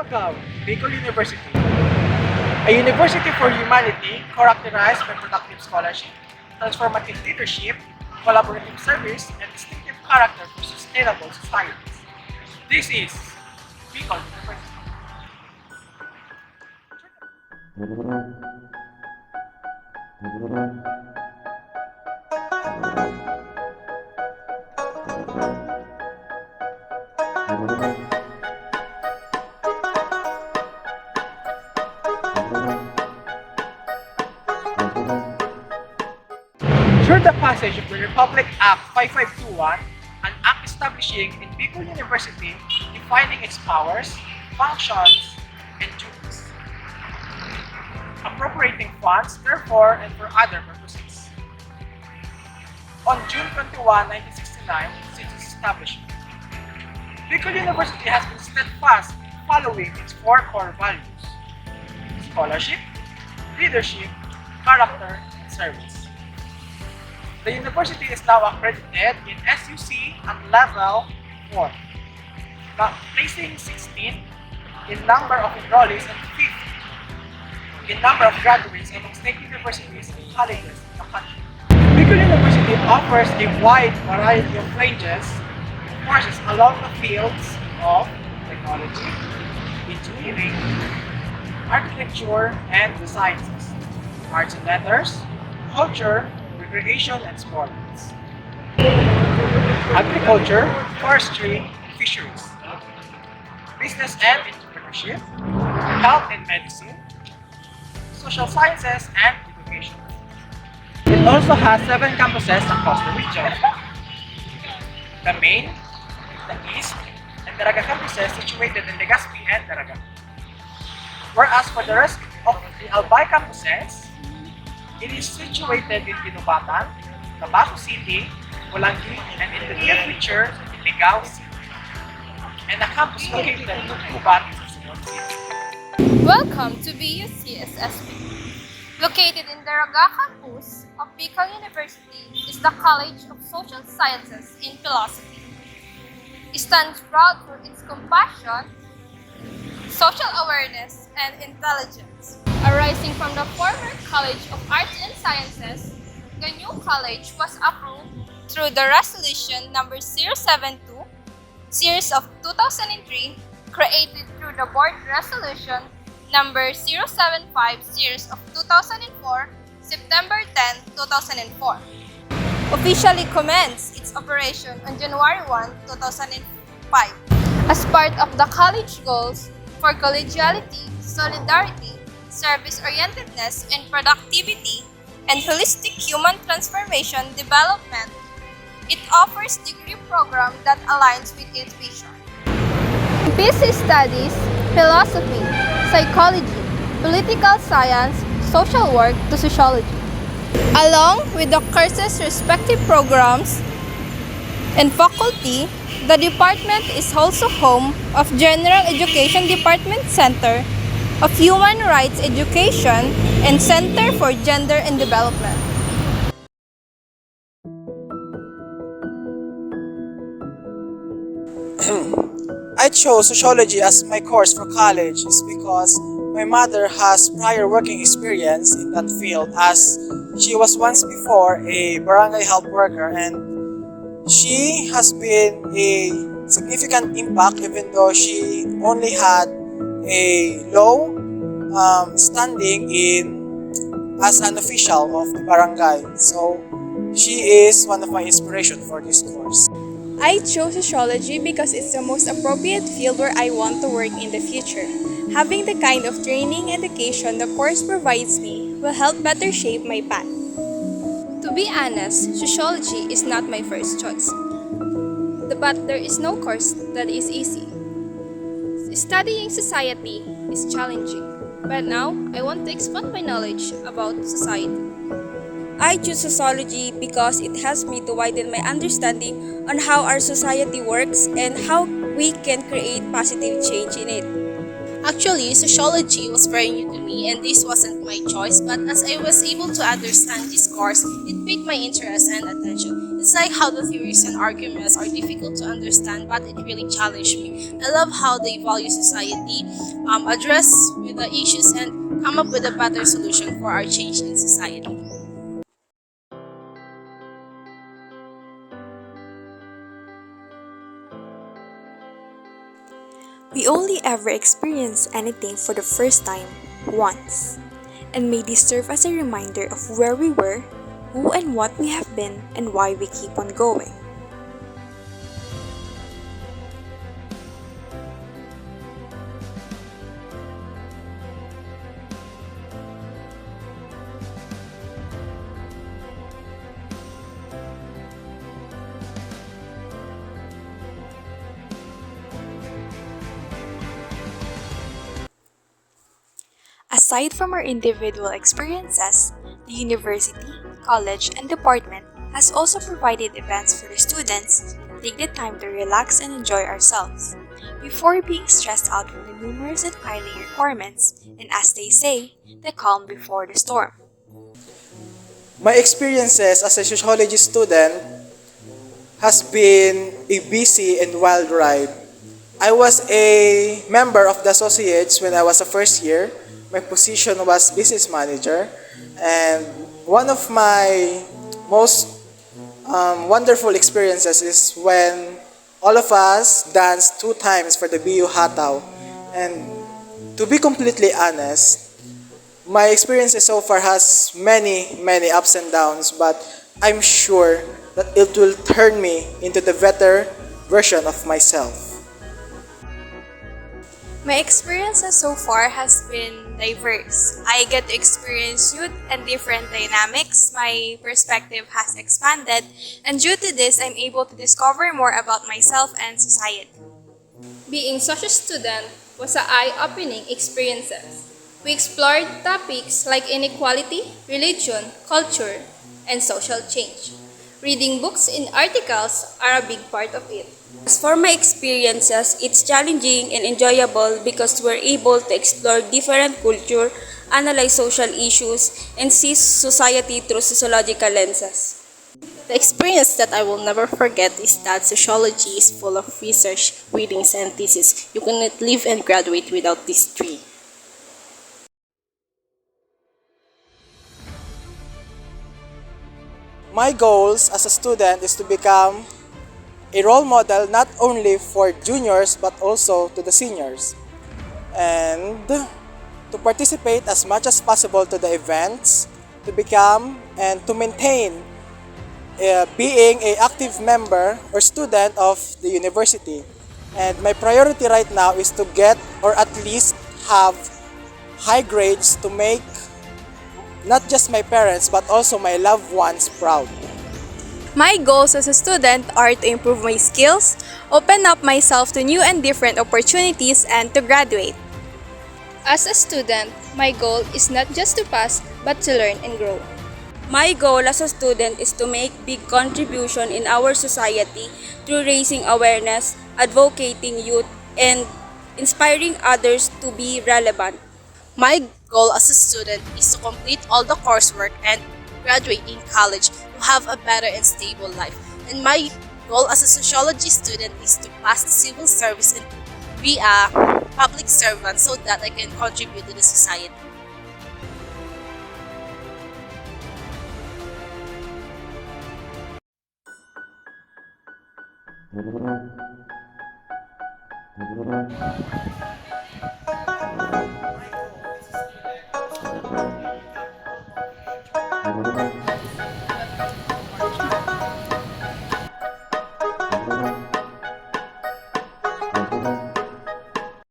Welcome, Bicol University, a university for humanity characterized by productive scholarship, transformative leadership, collaborative service, and distinctive character for sustainable societies. This is Bicol University. Through the passage of the Republic Act 5521, an act establishing in Bicol University defining its powers, functions, and duties, appropriating funds therefore and for other purposes. On June 21, 1969, since its establishment, Bicol University has been steadfast in following its four core values: scholarship, leadership, character, and service. The university is now accredited in SUC at level 4, placing 16 in number of enrollees and 5th in number of graduates among state universities and colleges in the country. Bicol University offers a wide variety of ranges of courses along the fields of technology, engineering, architecture and the sciences, arts and letters, culture, recreation and sports, agriculture, forestry, fisheries, business and entrepreneurship, health and medicine, social sciences and education. It also has 7 campuses across the region. The main, the east, and Daraga campuses situated in Legazpi and Daraga. Whereas for the rest of the Albay campuses, it is situated in Binubatan, Tabaco City, Pulangi, and in the near future, in Ligao City, and a campus located in Tucuban, Susunan City. Welcome to BUCSSP. Located in the Raga campus of Bicol University is the College of Social Sciences in Philosophy. It stands proud for its compassion, social awareness, and intelligence. Arising from the former College of Arts and Sciences, the new college was approved through the Resolution number 072, Series of 2003, created through the Board Resolution number 075, Series of 2004, September 10, 2004. Officially commenced its operation on January 1, 2005. As part of the college goals for collegiality, solidarity, service-orientedness and productivity, and holistic human transformation development, it offers degree program that aligns with its vision. BC studies philosophy, psychology, political science, social work to sociology. Along with the courses' respective programs and faculty, the department is also home of General Education Department Center of Human Rights Education and Center for Gender and Development. I chose sociology as my course for college is because my mother has prior working experience in that field as she was once before a barangay health worker, and she has been a significant impact even though she only had a low standing in as an official of the barangay. So she is one of my inspiration for this course. I chose sociology because it's the most appropriate field where I want to work in the future. Having the kind of training and education the course provides me will help better shape my path. To be honest, sociology is not my first choice. But there is no course that is easy. Studying society is challenging, but now I want to expand my knowledge about society. I choose sociology because it helps me to widen my understanding on how our society works and how we can create positive change in it. Actually, sociology was very new to me and this wasn't my choice, but as I was able to understand this course, it piqued my interest and attention. It's like how the theories and arguments are difficult to understand, but it really challenged me. I love how they value society, address with the issues, and come up with a better solution for our change in society. We only ever experience anything for the first time once, and may this serve as a reminder of where we were, who and what we have been, and why we keep on going. Aside from our individual experiences, the university, college, and department has also provided events for the students to take the time to relax and enjoy ourselves before being stressed out from the numerous and highly requirements, and as they say, the calm before the storm. My experiences as a sociology student has been a busy and wild ride. I was a member of the associates when I was a first year. My position was business manager, and one of my most wonderful experiences is when all of us danced 2 times for the BU Hataw. And to be completely honest, my experiences so far has many ups and downs, but I'm sure that it will turn me into the better version of myself. My experiences so far has been diverse. I get to experience youth and different dynamics. My perspective has expanded, and due to this, I'm able to discover more about myself and society. Being such a student was an eye-opening experiences. We explored topics like inequality, religion, culture, and social change. Reading books and articles are a big part of it. As for my experiences, it's challenging and enjoyable because we're able to explore different culture, analyze social issues, and see society through sociological lenses. The experience that I will never forget is that sociology is full of research, readings, and thesis. You cannot live and graduate without these three. My goals as a student is to become a role model not only for juniors but also to the seniors, and to participate as much as possible to the events, to become and to maintain being a active member or student of the university. And my priority right now is to get or at least have high grades to make not just my parents but also my loved ones proud. My goals as a student are to improve my skills, open up myself to new and different opportunities, and to graduate. As a student, my goal is not just to pass, but to learn and grow. My goal as a student is to make big contribution in our society through raising awareness, advocating youth, and inspiring others to be relevant. My goal as a student is to complete all the coursework and graduate in college to have a better and stable life. And my goal as a sociology student is to pass the civil service and be a public servant so that I can contribute to the society.